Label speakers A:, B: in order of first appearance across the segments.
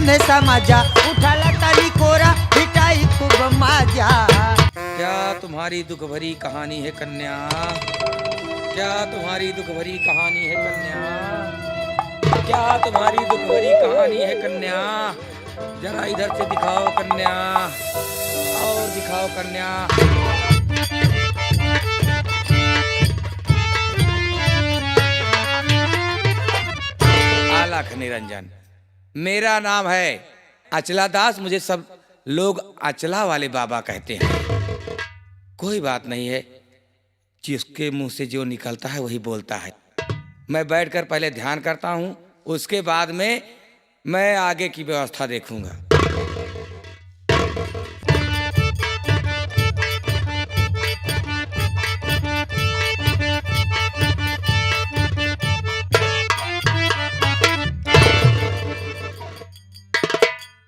A: में समाजा, उठाला ताली कोरा हिटाई खूब माजा।
B: क्या तुम्हारी दुख भरी कहानी है कन्या? क्या तुम्हारी दुख भरी कहानी है कन्या? क्या तुम्हारी दुख भरी कहानी है कन्या? जरा इधर से दिखाओ कन्या, और दिखाओ कन्या। आलाख निरंजन, मेरा नाम है अचला दास। मुझे सब लोग अचला वाले बाबा कहते हैं। कोई बात नहीं है, जिसके मुंह से जो निकलता है वही बोलता है। मैं बैठकर पहले ध्यान करता हूँ, उसके बाद में मैं आगे की व्यवस्था देखूंगा।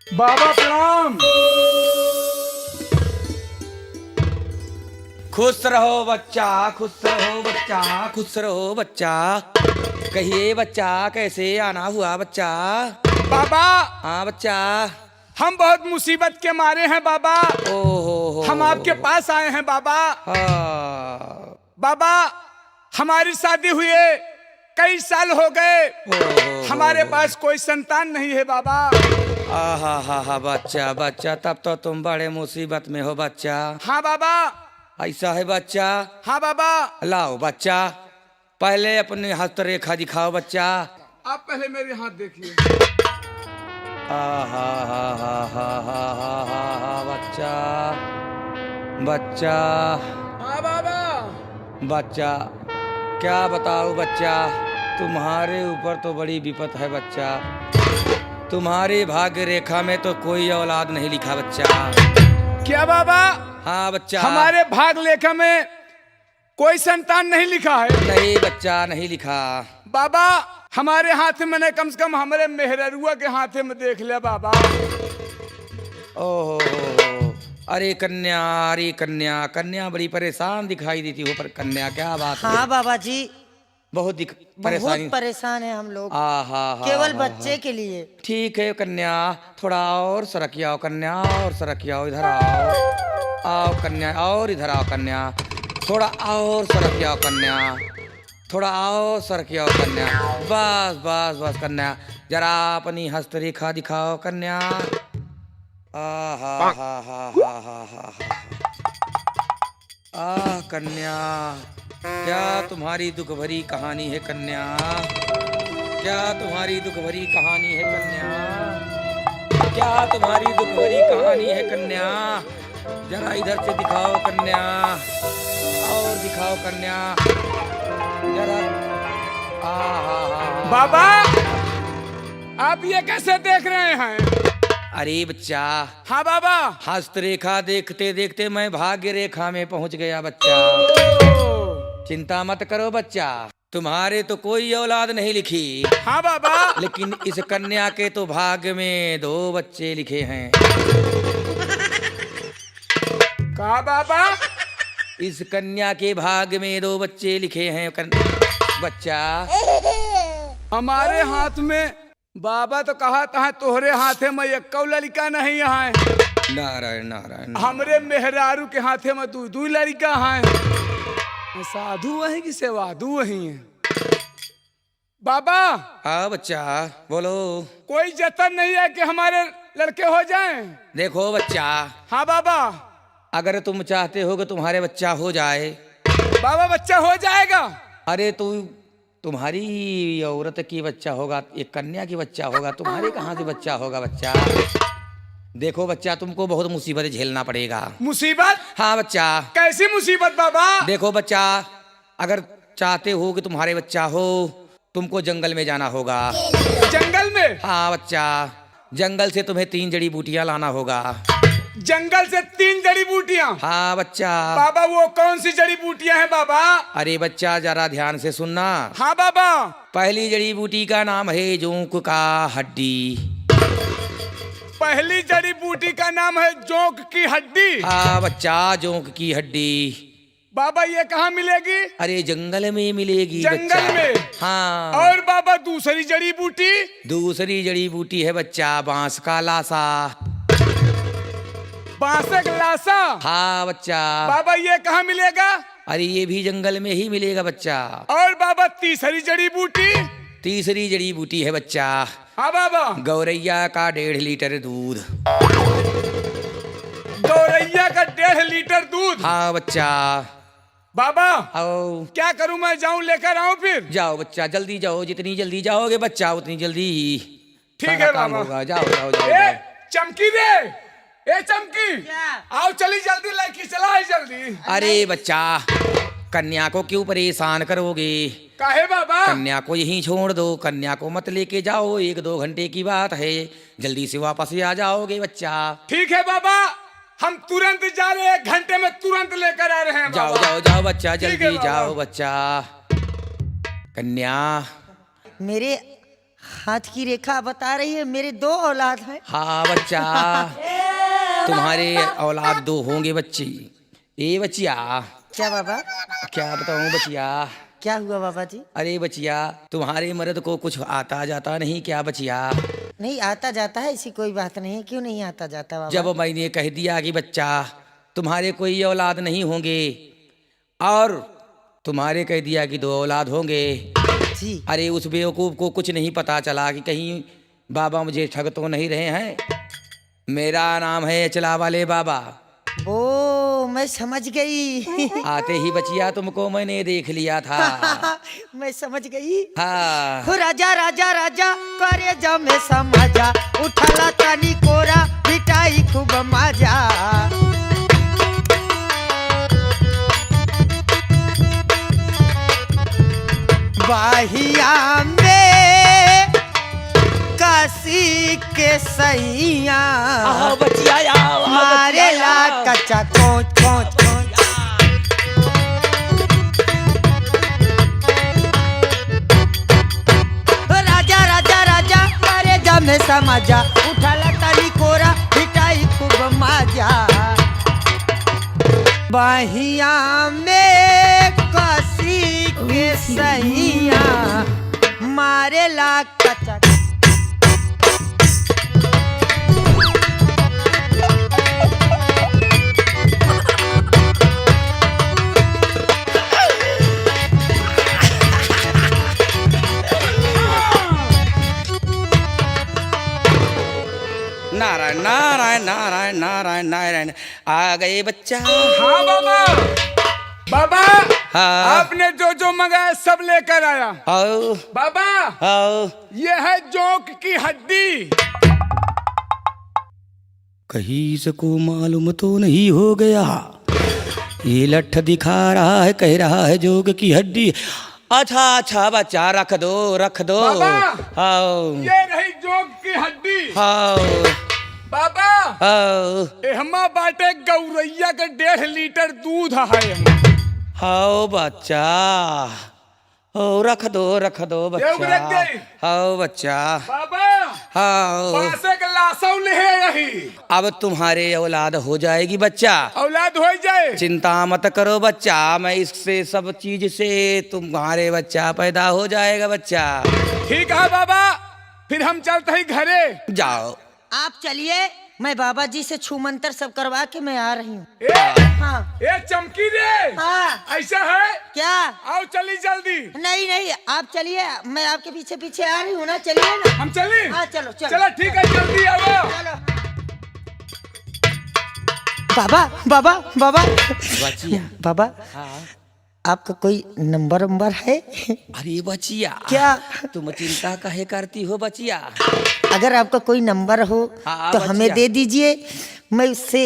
C: बाबा प्रणाम।
B: खुश रहो बच्चा, खुश रहो बच्चा, खुश रहो बच्चा। कहिए बच्चा, कैसे आना हुआ बच्चा?
C: बाबा
B: हाँ बच्चा।
C: हम बहुत मुसीबत के मारे हैं बाबा।
B: ओहो,
C: हम आपके पास आए हैं बाबा।
B: हाँ।
C: बाबा हमारी शादी हुए कई साल हो गए, हमारे पास कोई संतान नहीं है बाबा।
B: हा बच्चा, बच्चा तब तो तुम बड़े मुसीबत में हो बच्चा।
C: हाँ बाबा।
B: ऐसा है बच्चा?
C: हाँ बाबा।
B: लाओ बच्चा, पहले अपनी हस्तरेखा दिखाओ बच्चा।
C: आप पहले मेरे हाथ देखिए।
B: हा बच्चा, बच्चा।
C: हाँ बाबा।
B: बच्चा क्या बताओ बच्चा, तुम्हारे ऊपर तो बड़ी विपत है बच्चा। तुम्हारी भाग्य रेखा में तो कोई औलाद नहीं लिखा बच्चा।
C: क्या बाबा?
B: हाँ बच्चा।
C: हमारे भाग लेखा में कोई संतान नहीं लिखा है?
B: नहीं बच्चा, नहीं लिखा।
C: बाबा हमारे हाथ में नहीं, कम से कम हमारे मेहरुआ के हाथे में देख लिया बाबा।
B: ओहो, अरे कन्या, अरे कन्या, कन्या बड़ी परेशान दिखाई देती हो। पर कन्या क्या बात है?
A: हाँ बाबा जी,
B: बहुत
A: बहुत परेशान है हम लोग,
B: आहा,
A: केवल बच्चे के लिए।
B: ठीक है कन्या, थोड़ा और सरक आओ कन्या, और सरक आओ, इधर आओ। आओ कन्या, और इधर आओ कन्या। थोड़ा और सरक आओ कन्या, थोड़ा और सरक आओ कन्या। बस बस बस कन्या, जरा अपनी हस्तरेखा दिखाओ कन्या। कन्या, क्या तुम्हारी दुख भरी कहानी है कन्या? क्या तुम्हारी दुख भरी कहानी है कन्या? क्या तुम्हारी दुख भरी कहानी है कन्या? जरा इधर से दिखाओ कन्या, और दिखाओ कन्या जरा।
C: बाबा आप ये कैसे देख रहे हैं?
B: अरे बच्चा।
C: हाँ बाबा।
B: हस्तरेखा देखते देखते मैं भाग्य रेखा में पहुंच गया बच्चा। चिंता मत करो बच्चा, तुम्हारे तो कोई औलाद नहीं लिखी।
C: हाँ बाबा।
B: लेकिन इस कन्या के तो भाग्य में 2 बच्चे लिखे हैं।
C: कहा बाबा?
B: इस कन्या के भाग्य में 2 बच्चे लिखे हैं बच्चा।
C: हमारे हाथ में बाबा तो कहा था तोहरे हाथे में एक लड़का नहीं है।
B: नारायण नारायण।
C: हमरे मेहरारू के हाथे में 2 लड़का है। साधु वही कि सेवाधु वही है। बाबा
B: हाँ बच्चा, बोलो।
C: कोई जतन नहीं है कि हमारे लड़के हो जाएं?
B: देखो बच्चा।
C: हाँ बाबा।
B: अगर तुम चाहते हो कि तुम्हारे बच्चा हो जाए।
C: बाबा बच्चा हो जाएगा?
B: अरे तुम्हारी औरत की बच्चा होगा, एक कन्या की बच्चा होगा, तुम्हारे कहाँ से बच्चा होगा बच्चा? देखो बच्चा, तुमको बहुत मुसीबत झेलना पड़ेगा।
C: मुसीबत?
B: हाँ बच्चा।
C: कैसी मुसीबत बाबा?
B: देखो बच्चा, अगर चाहते हो कि तुम्हारे बच्चा हो, तुमको जंगल में जाना होगा।
C: जंगल में?
B: हाँ बच्चा, जंगल से तुम्हें 3 जड़ी बूटियां लाना होगा।
C: जंगल से 3 जड़ी बूटियां?
B: हाँ बच्चा।
C: बाबा वो कौन सी जड़ी बूटियां हैं बाबा?
B: अरे बच्चा जरा ध्यान से सुनना।
C: हाँ बाबा।
B: पहली जड़ी बूटी का नाम है जोंक का हड्डी।
C: पहली जड़ी बूटी का नाम है जोंक की हड्डी?
B: हाँ बच्चा, जोंक की हड्डी।
C: बाबा ये कहाँ मिलेगी?
B: अरे जंगल में मिलेगी
C: जंगल
B: बच्चा।
C: में?
B: हाँ।
C: और बाबा दूसरी जड़ी बूटी?
B: दूसरी जड़ी बूटी है बच्चा बांस का लासा।
C: बांसक लासा?
B: हाँ बच्चा।
C: बाबा ये कहाँ मिलेगा?
B: अरे ये भी जंगल में ही मिलेगा बच्चा।
C: और बाबा तीसरी जड़ी बूटी?
B: तीसरी जड़ी बूटी है बच्चा
C: हाँ बाबा।
B: गौरैया का 1.5 लीटर दूध।
C: गौरैया का 1.5 लीटर दूध?
B: हाँ बच्चा।
C: बाबा
B: आओ।
C: क्या करूं, मैं जाऊं लेकर आऊं फिर?
B: जाओ बच्चा जल्दी जाओ, जितनी जल्दी जाओगे बच्चा उतनी जल्दी
C: ठीक
B: सारा
C: है
B: काम
C: बाबा।
B: होगा। जाओ जाओ जाओ,
C: ए
B: जाओ।
C: चमकी दे, ए चमकी
A: क्या?
C: आओ चली जल्दी, लड़की चला है जल्दी।
B: अरे बच्चा कन्या को क्यों परेशान करोगे?
C: काहे बाबा?
B: कन्या को यहीं छोड़ दो, कन्या को मत लेके जाओ, 1-2 घंटे की बात है, जल्दी से वापस आ जाओगे बच्चा।
C: ठीक है बाबा, हम तुरंत जा रहे हैं, 1 घंटे में तुरंत लेकर आ रहे हैं
B: जाओ
C: बाबा।
B: जाओ जाओ बच्चा
C: ठीक है
B: जल्दी
C: बाबा।
B: जाओ बच्चा। कन्या।
A: मेरे हाथ की रेखा बता रही है मेरे 2 औलाद हैं।
B: हाँ बच्चा तुम्हारे औलाद 2 होंगे बच्ची। ए बच्चिया।
A: क्या बाबा?
B: क्या बताऊं बच्चिया?
A: क्या हुआ बाबा जी?
B: अरे बच्चिया तुम्हारे मर्द को कुछ आता जाता नहीं क्या बच्चिया?
A: नहीं आता जाता है, ऐसी कोई बात नहीं है। क्यों नहीं आता जाता बाबा?
B: जब मैंने कह दिया कि बच्चा तुम्हारे कोई औलाद नहीं होंगे और तुम्हारे कह दिया कि 2 औलाद होंगे,
A: जी।
B: अरे उस बेवकूफ को कुछ नहीं पता चला कि कहीं बाबा मुझे ठग तो नहीं रहे हैं। मेरा नाम है अचला वाले बाबा।
A: ओ मैं समझ गई।
B: आते ही बचिया तुमको मैंने देख लिया था।
A: मैं समझ गई।
B: हाँ।
A: हो राजा राजा राजा करे जा में समाजा, उठाला तानी कोरा मिठाई खूब मजा। बाहिया में काशी के सैया
B: बचिया
A: मारे ला कच्चा कोच कोच कोच। राजा राजा राजा करे जा में समाजा, उठाला तानी कोरा मिठाई खूब मजा। बाहिया में काशी के सैया मारे ला कच्चा।
B: नारायण नारायण नारायण नारायण नारायण आ गए बच्चा।
C: हाँ बाबा। बाबा
B: हाँ।
C: आपने जो जो मंगाया सब लेकर आया।
B: आओ
C: बाबा
B: आओ।
C: ये है जोंक की हड्डी।
B: कहीं इसको मालूम तो नहीं हो गया, ये लठ दिखा रहा है, कह रहा है जोग की हड्डी। अच्छा अच्छा बच्चा रख दो रख दो।
C: बाबा।
B: आओ
C: ये रही जोंक की हड्डी।
B: आओ
C: बाबा
B: आओ
C: एहमा बाटे गौरैया के 1.5 लीटर दूध है।
B: आओ बच्चा, ओ रख दो
C: रख
B: बच्चा।
C: दे।
B: आओ बच्चा
C: बाबा
B: आओ।
C: पासे के लासौ ले रही।
B: अब तुम्हारे औलाद हो जाएगी बच्चा,
C: औलाद हो जाए।
B: चिंता मत करो बच्चा, मैं इससे सब चीज से तुम्हारे बच्चा पैदा हो जाएगा बच्चा।
C: ठीक है बाबा, फिर हम चलते ही घरे।
B: जाओ।
A: आप चलिए, मैं बाबा जी से छू मंतर सब करवा के मैं आ रही हूँ। हाँ।
C: ए चमकी रे।
A: हाँ।
C: ऐसा है
A: क्या?
C: आओ चली जल्दी।
A: नहीं नहीं आप चलिए, मैं आपके पीछे पीछे आ रही हूँ ना। चलिए ना।
C: हम चली।
A: हाँ चलो चलो।
C: चलो ठीक है जल्दी आओ।
A: चलो। बाबा बाबा बाबा
B: बचिया।
A: बाबा
B: हाँ।
A: आपका कोई नंबर है?
B: अरे बचिया
A: क्या?
B: तुम चिंता काहे करती हो बचिया?
A: अगर आपका कोई नंबर हो
B: हाँ,
A: तो
B: बचिया।
A: हमें दे दीजिए, मैं उससे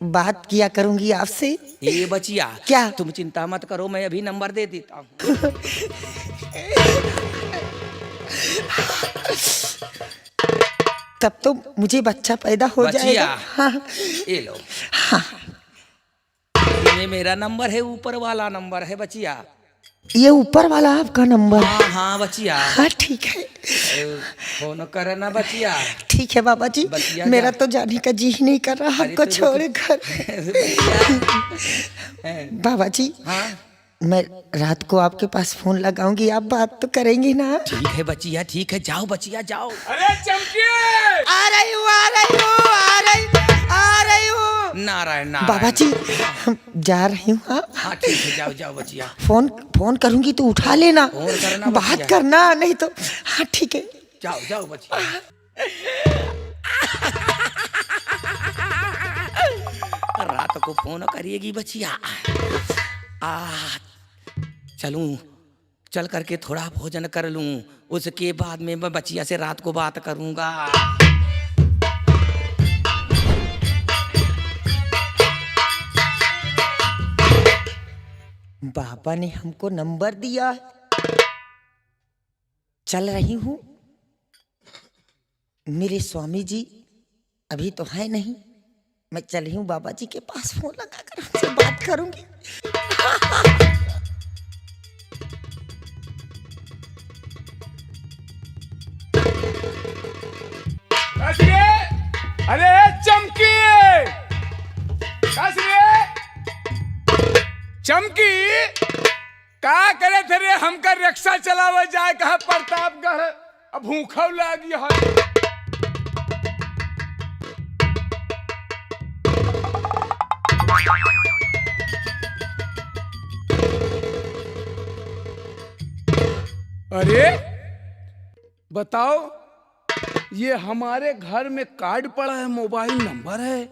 A: बात किया करूंगी आपसे।
B: ये बचिया
A: क्या?
B: तुम चिंता मत करो, मैं अभी नंबर दे देता हूँ।
A: तब तो मुझे बच्चा पैदा हो
B: बचिया।
A: जाएगा। हाँ।
B: ये लो।
A: हाँ।
B: ये मेरा नंबर है, ऊपर वाला नंबर है बचिया।
A: ये ऊपर वाला आपका नंबर है?
B: हाँ हाँ बचिया,
A: हाँ ठीक है,
B: फोन करना बचिया।
A: ठीक है बाबा जी,
B: बचिया
A: मेरा तो जाने का जी ही नहीं कर रहा
B: अरे
A: आपको
B: तो
A: छोड़े घर। बाबा जी,
B: हाँ
A: मैं रात को आपके पास फोन लगाऊंगी, आप बात तो करेंगी ना?
B: ठीक है बचिया, ठीक है, जाओ बचिया जाओ।
C: अरे चमकी,
A: आ रही हूँ, आ रही हूँ, आ रही हूँ।
B: नारायण नारायण।
A: बाबा जी जा रही हूँ। हाँ
B: हाँ ठीक है, जाओ जाओ बचिया।
A: फोन करूंगी तो उठा लेना,
B: फोन करना
A: बात
B: बचिया।
A: करना नहीं तो। हाँ ठीक है,
B: जाओ जाओ बचिया। रात को फोन करिएगी बचिया। चलूं, चल करके थोड़ा भोजन कर लूं, उसके बाद में मैं बचिया से रात को बात करूंगा।
A: बाबा ने हमको नंबर दिया है, चल रही हूँ। मेरे स्वामी जी अभी तो है नहीं, मैं चली हूँ बाबा जी के पास, फोन लगा कर उनसे बात करूंगी।
C: अरे चमकी, चमकी का करे थे रे? हमका रिक्शा चलावे जाए कहा प्रतापगढ़, अब भूखा लागी है। अरे बताओ, ये हमारे घर में कार्ड पड़ा है, मोबाइल नंबर है।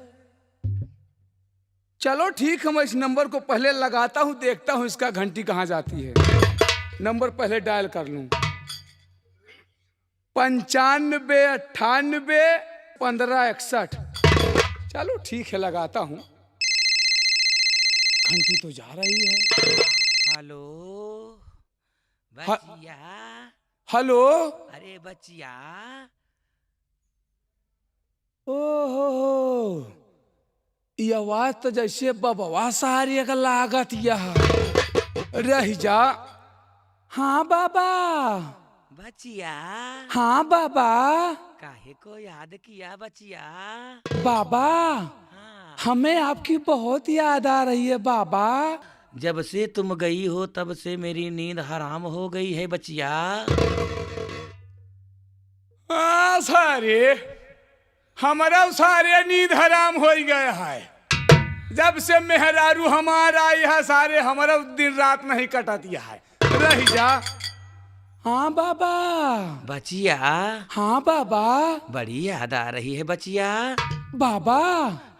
C: चलो ठीक है, मैं इस नंबर को पहले लगाता हूं, देखता हूं इसका घंटी कहां जाती है। नंबर पहले डायल कर लूं, 95 98 15 61। चलो ठीक है, लगाता हूं। घंटी तो जा रही है।
B: हेलो बचिया।
C: हेलो,
B: अरे बचिया,
C: ओहो, ये आवाज तो जैसे बबवा सारी का लागत यह रह जा। हाँ बाबा,
B: बचिया
C: हाँ बाबा,
B: काहे को याद किया बचिया?
C: बाबा
B: हाँ,
C: हमें आपकी बहुत याद आ रही है बाबा।
B: जब से तुम गई हो तब से मेरी नींद हराम हो गई है बचिया।
C: सारे हमारा सारे नींद हराम हो गया है। जब से मेहरारू हमारा आई है, सारे हमारा दिन रात नहीं कटा दिया है। रह जा। हाँ बाबा।
B: बचिया,
C: हाँ बाबा।
B: बड़ी याद आ रही है बचिया।
C: बाबा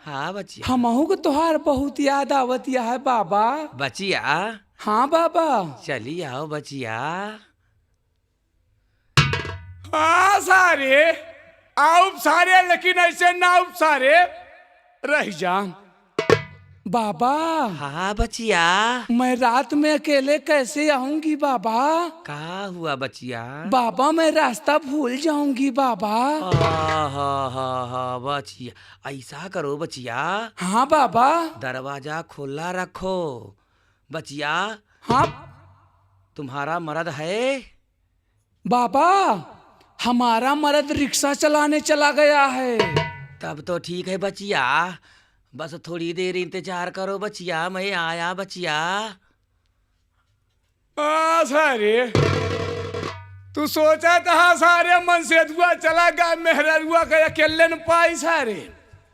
B: हाँ बचिया।
C: हमहू को तुहार बहुत याद आवतिया है बाबा।
B: बचिया,
C: हाँ बाबा।
B: चली आओ बचिया।
C: हाँ सारे आओ सारे, लेकिन ऐसे ना आओ सारे, रह जा। बाबा
B: हाँ बचिया।
C: मैं रात में अकेले कैसे आऊंगी बाबा?
B: कहा हुआ बचिया?
C: बाबा मैं रास्ता भूल जाऊंगी बाबा।
B: हा बचिया, ऐसा करो बचिया।
C: हाँ बाबा।
B: दरवाजा खुला रखो बचिया।
C: हाँ
B: तुम्हारा मर्द है?
C: बाबा हमारा मर्द रिक्शा चलाने चला गया है।
B: तब तो ठीक है बचिया, बस थोड़ी देर इंतजार करो बचिया, मैं आया बचिया।
C: सारे तू सोचा था सारे मन से दुआ चला गया, मेहरुआ का अकेले न पाई सारे,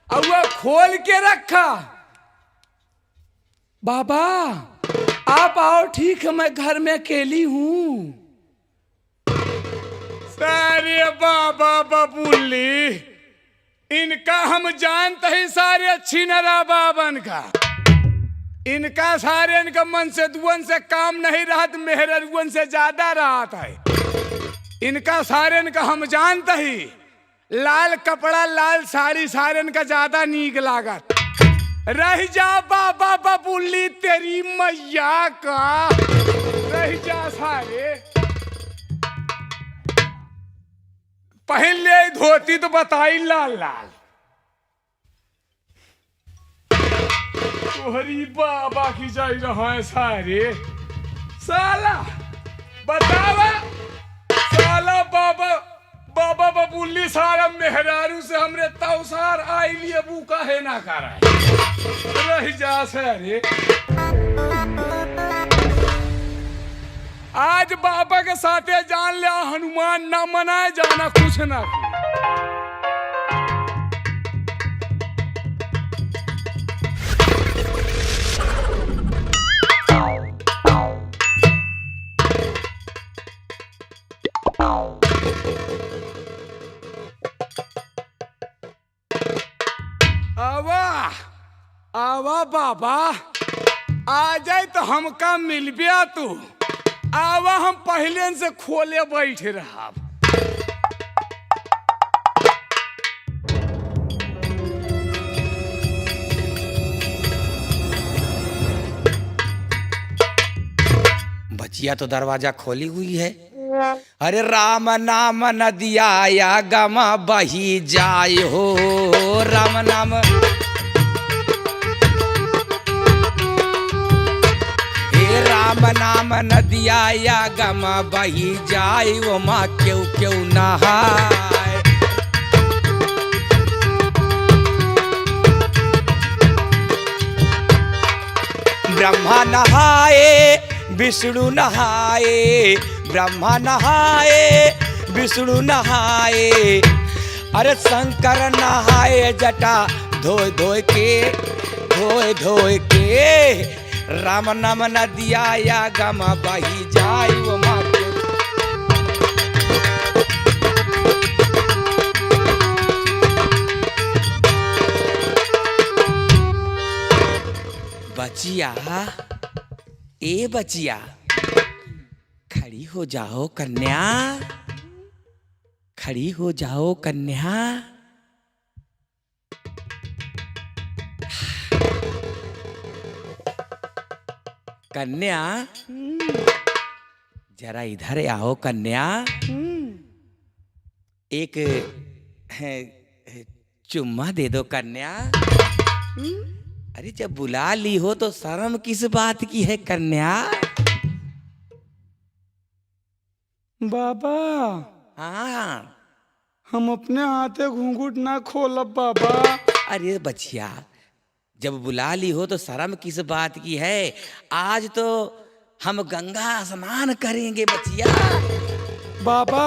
C: और वो खोल के रखा। बाबा आप आओ, ठीक है मैं घर में अकेली हूँ। सारे बाबा बबुल्ली, इनका हम जानते ही सारे अच्छी नरा बाबन का। इनका सारे इनका मन से दुअन से काम नहीं रहा, मेहरुअन से ज्यादा रहा था। इनका सारे इनका हम जानते ही, लाल कपड़ा लाल साड़ी सारे इनका ज्यादा नीक लागत। रह जा बाबा बबुल्ली तेरी मैया का, रह जा सारे। पहन ले धोती तो बताई लाल लाल। तोहरी बाबा की जाई रहा है सारे। साला बतावा साला बाबा बाबा बबुल्ली सारा मेहरारू से हमरे तौसार आई लिए बूका है ना कर रह जा से अरे आज बाबा के साथे जान लिया हनुमान ना मनाए जाना कुछ ना आवा आवा बाबा आ जाए तो हमका मिल बिया तू आवा हम पहले से खोले बैठे रहा
B: बचिया तो दरवाजा खोली हुई है। अरे राम नाम नदिया या गमा बही जाय हो राम नाम हे राम नाम नदिया या गमा बही जाय वो माँ क्यों क्यों नहाय ब्रह्मा नहाए विष्णु नहाए ब्रह्मा नहाए विष्णु नहाए अरे शंकर नहाए जटा धोए धोए के राम नाम नदिया या गमा बही जाय वो माँ बचिया ए बचिया खड़ी हो जाओ कन्या खड़ी हो जाओ कन्या कन्या जरा इधर आओ कन्या एक चुम्मा दे दो कन्या अरे जब बुला ली हो तो शर्म किस बात की है कन्या
C: बाबा
B: हाँ
C: हम अपने हाथे घूंघट ना खोलब बाबा
B: अरे बचिया जब बुला ली हो तो शर्म किस बात की है आज तो हम गंगा स्नान करेंगे बचिया
C: बाबा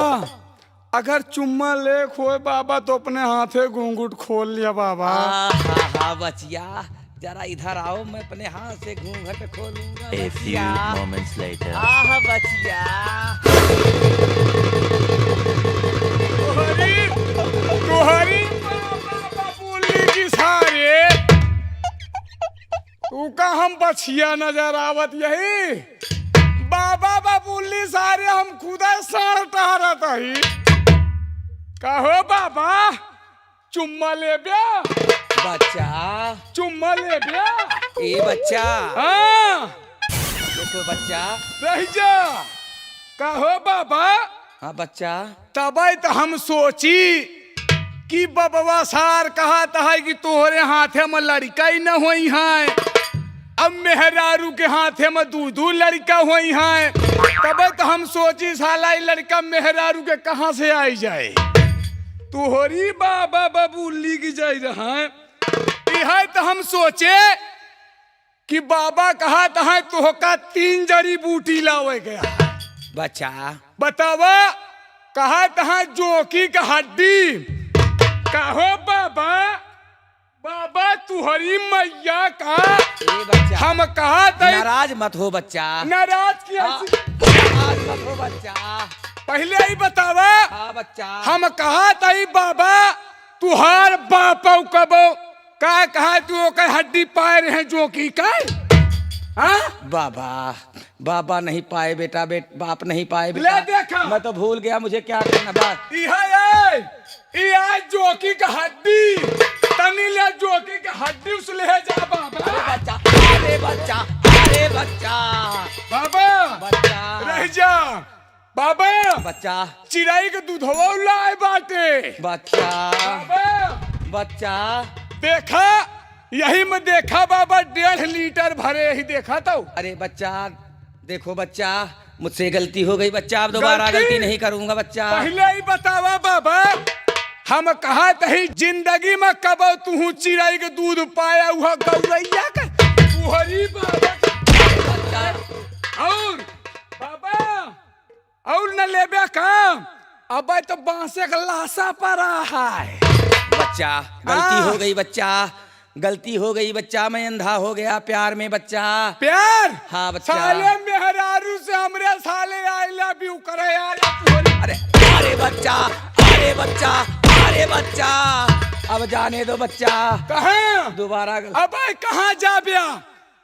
C: अगर चुम्मा ले खोए बाबा तो अपने हाथे घूंघट खोल लिया बाबा
B: हाँ बचिया जरा इधर आओ मैं अपने हाथ से घूंघट खोलूंगा
D: A few moments later.
B: बचिया
C: तुहरी बबुल्ली की सारे तू का हम बछिया नजर आवत यही बाबा बबुल्ली सारे हम खुदा साड़ टहरत ही कहो बाबा चुम्मा ले ब्या
B: बच्चा
C: चुम्मा ले ब्या
B: ए बच्चा
C: हाँ
B: देखो बच्चा
C: रह जा कहो बाबा
B: हाँ बच्चा
C: तबै तो हम सोची कि बबवा सार कहता है कि तोहरे हाथे में लड़का ही न होई है अब मेहरारू के हाथे में दू लड़का होई है तबै तो हम सोची साला लड़का मेहरारू के कहाँ से आई जाए तोहरी बाबा बबुल्ली की जाई रहा है तो हम सोचे कि बाबा कहता है तोहका 3 जड़ी बूटी लावे गया
B: बच्चा
C: बतावा कहा तहा जोकी का हड्डी कहो बाबा बाबा तुहरी मैया का
B: ए बच्चा
C: हम कहा था
B: नाराज मत हो बच्चा
C: नाराज किया
B: नाराज मत हो बच्चा
C: पहले ही बतावा
B: हाँ बच्चा
C: हम कहा था बाबा तुहार बापा कबो का कहा तू का हड्डी पाए रहे जोकी का हाँ
B: बाबा बाबा नहीं पाए बेटा बाप नहीं पाए
C: ले
B: बेटा
C: देखा
B: मैं तो भूल गया मुझे क्या करना बात
C: जोकी का हड्डी तनी ले जोकी का हड्डी उस ले जा बाबा
B: अरे बच्चा अरे बच्चा
C: बाबा
B: बच्चा
C: रह जा बाबा
B: बच्चा
C: चिड़ाई के दूधवा लाए बाटे
B: बच्चा
C: बाबा
B: बच्चा
C: देखा यही में देखा बाबा 1.5 लीटर भरे ही देखा तो
B: अरे बच्चा देखो बच्चा, मुझसे गलती हो गई बच्चा, अब दोबारा गलती नहीं करूंगा बच्चा।
C: पहले ही बतावा बाबा, हम कहा तही जिंदगी में कब तू चिड़ै के दूध पाया हुआ गौरैया का तुहरी बाबा और बाबा और न लेबे काम, अब तो बांसे का लाशा पड़ा है।
B: बच्चा गलती हो गई बच्चा, गलती हो गई बच्चा, मैं अंधा हो गया प्यार में बच्चा।
C: प्यार?
B: हाँ बच्चा।
C: साले मेहरारू से हमरे साले आई लव यू करे यार तुहरी।
B: अरे अरे बच्चा, अरे बच्चा, अरे बच्चा, अब जाने दो बच्चा।
C: कहाँ
B: दोबारा
C: अब कहाँ जा बिया,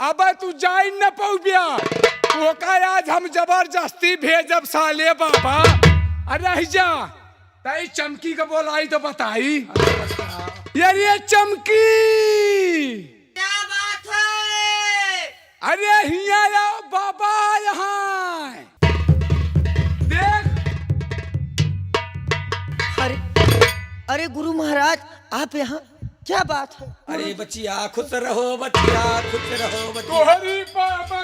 C: अब तू जा न पौबिया, तो का आज हम जबरदस्ती भेजब साले बाबा। अरे जा तई चमकी का बोलाई तो बताई यार, ये चमकी
A: क्या बात है?
C: अरे हिया आओ बाबा यहाँ देख।
A: अरे अरे गुरु महाराज, आप यहाँ, क्या बात है?
B: अरे बच्चिया खुश रहो बच्चिया, खुश रहो बच्चिया।
C: तोहरी बाबा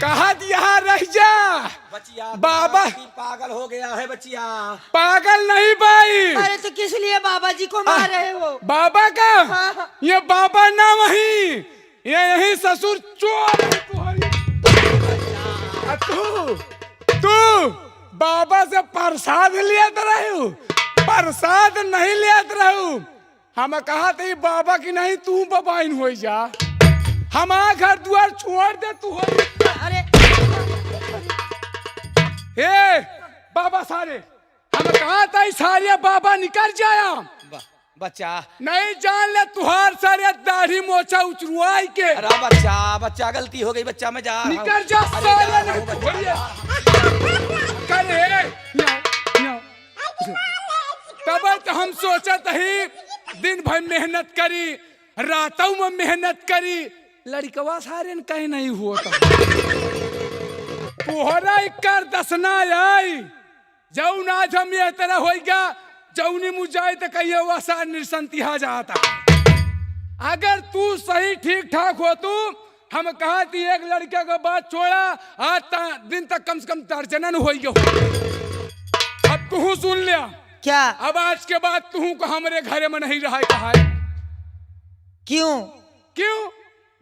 C: कहा दिया रह जा
B: बच्चिया
C: बाबा
B: पागल हो गया है बच्चिया।
C: पागल नहीं भाई।
A: अरे तो किस लिए बाबा जी को मार रहे हो?
C: बाबा का
A: हाँ।
C: ये बाबा ना वही, ये यही ससुर चोर है तुम्हारी। तू बाबा से प्रसाद लिया रहे, प्रसाद नहीं लिया रहू। हम कहा थे बाबा की नहीं, तू बबाइन हो जा, हमारा घर द्वार छोड़ दे तू।
A: अरे
C: हे बाबा सारे, हम कहा था सारे बाबा निकल जाया।
B: बच्चा
C: नहीं जान ले तुहार सारे दाढ़ी मोछा उचरुआई के।
B: अरे बच्चा, बच्चा गलती हो गई बच्चा, मैं जा रहा हूं।
C: निकल जा
B: अरे जा
C: साले
B: रहा हूं बच्चा।
C: तब तो हम सोचत ही दिन भर मेहनत करी, रातों में मेहनत करी, लड़कवा सारे कहीं नहीं होता। तोहरा कर दसना आई जौन आज हम ये तरह होगा, जौनी मुझाए तो कहिए वसा निसंतिहा जाता। अगर तू सही ठीक ठाक हो, तू हम कहा थी एक लड़के का बात छोड़ा, आज दिन तक कम से कम दर्जनन हो गयो। अब तू सुन लिया
A: क्या?
C: अब आज के बाद तू को हमारे घर में नहीं रहा कहा है।
A: क्यों?
C: क्यों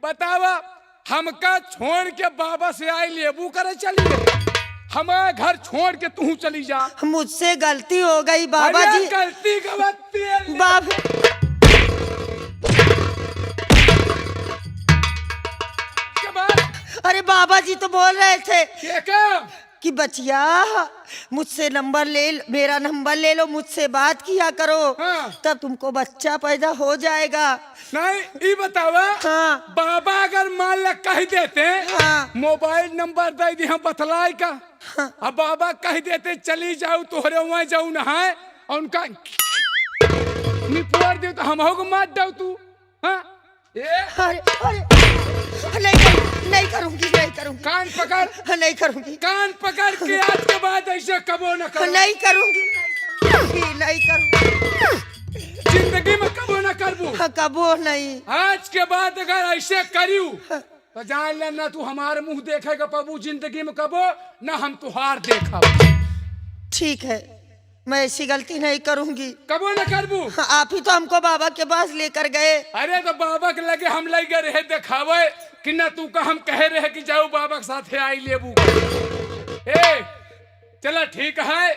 C: बतावा? हमका छोड़ के बाबा से आई लेबू करे चलिए, हमारे घर छोड़ के तू चली जा।
A: मुझसे गलती हो गई बाबा
C: अरे
A: जी।
C: गलती का बात तेरी।
A: बाबा
C: के बाद
A: अरे बाबा जी तो बोल रहे थे
C: क्या?
A: कि बचिया मुझसे नंबर ले, मेरा नंबर ले लो, मुझसे बात किया करो,
C: हाँ।
A: तब तुमको बच्चा पैदा हो जाएगा।
C: नहीं ये बतावा,
A: हाँ।
C: बाबा अगर मान ला कह देते
A: हाँ।
C: मोबाइल नंबर दे दी हम बतलाई का, अब बाबा कह देते चली जाओ तोहरे वहां जाऊ नहाए और उनका निपुआर दे तो हम हो मार दो तू। हाँ
A: अरे अरे नहीं करूंगी, नहीं करूंगी,
C: कान पकड़,
A: नहीं करूंगी,
C: कान पकड़ के आज के बाद ऐसे कबो न करो।
A: नहीं करूंगी, नहीं करूंगी,
C: जिंदगी में कबो न करबू।
A: कबो नहीं।
C: आज के बाद अगर ऐसे करियो तो जान ले ना तू हमारे मुंह देखेगा पबू जिंदगी में कबो, ना हम तुहार देखा।
A: ठीक है, मैं ऐसी गलती नहीं करूंगी।
C: कबो न करबू।
A: आप ही तो हमको बाबा के पास लेकर गए।
C: अरे तो बाबा के लगे हम लगे रहे दिखावे कि ना तू का हम कहे रहे कि जाओ बाबा के साथ आई लेबू। ए चला ठीक है,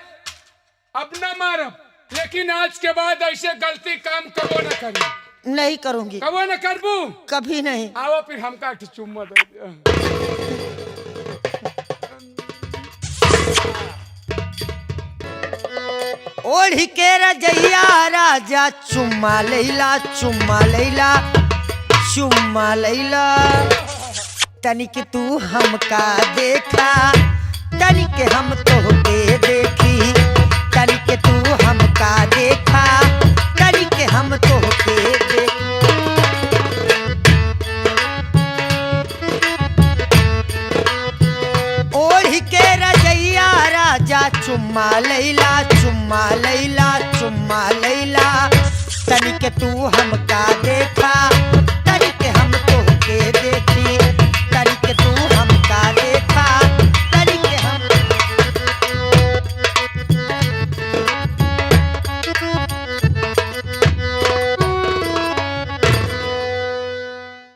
C: अब ना मारब, लेकिन आज के बाद ऐसे गलती काम कबो न करी।
A: नहीं करूंगी,
C: कबो न करबू।
A: कभी नहीं।
C: आओ फिर हमका चुम्मा दे दे।
A: ओढ़ के रजैया राजा चुम्मा लैला, चुम्मा लैला, चुम्मा लैला, तनिक तू हमका देखा, तनिक हम तोहके देखी, तनिक तू हमका देखा, तनिक हम तोहके देखी। ओढ़ के रजैया राजा चुम्मा लैला, चुम्मा लैला, चुम्मा लैला, तनिक तू हमका देखा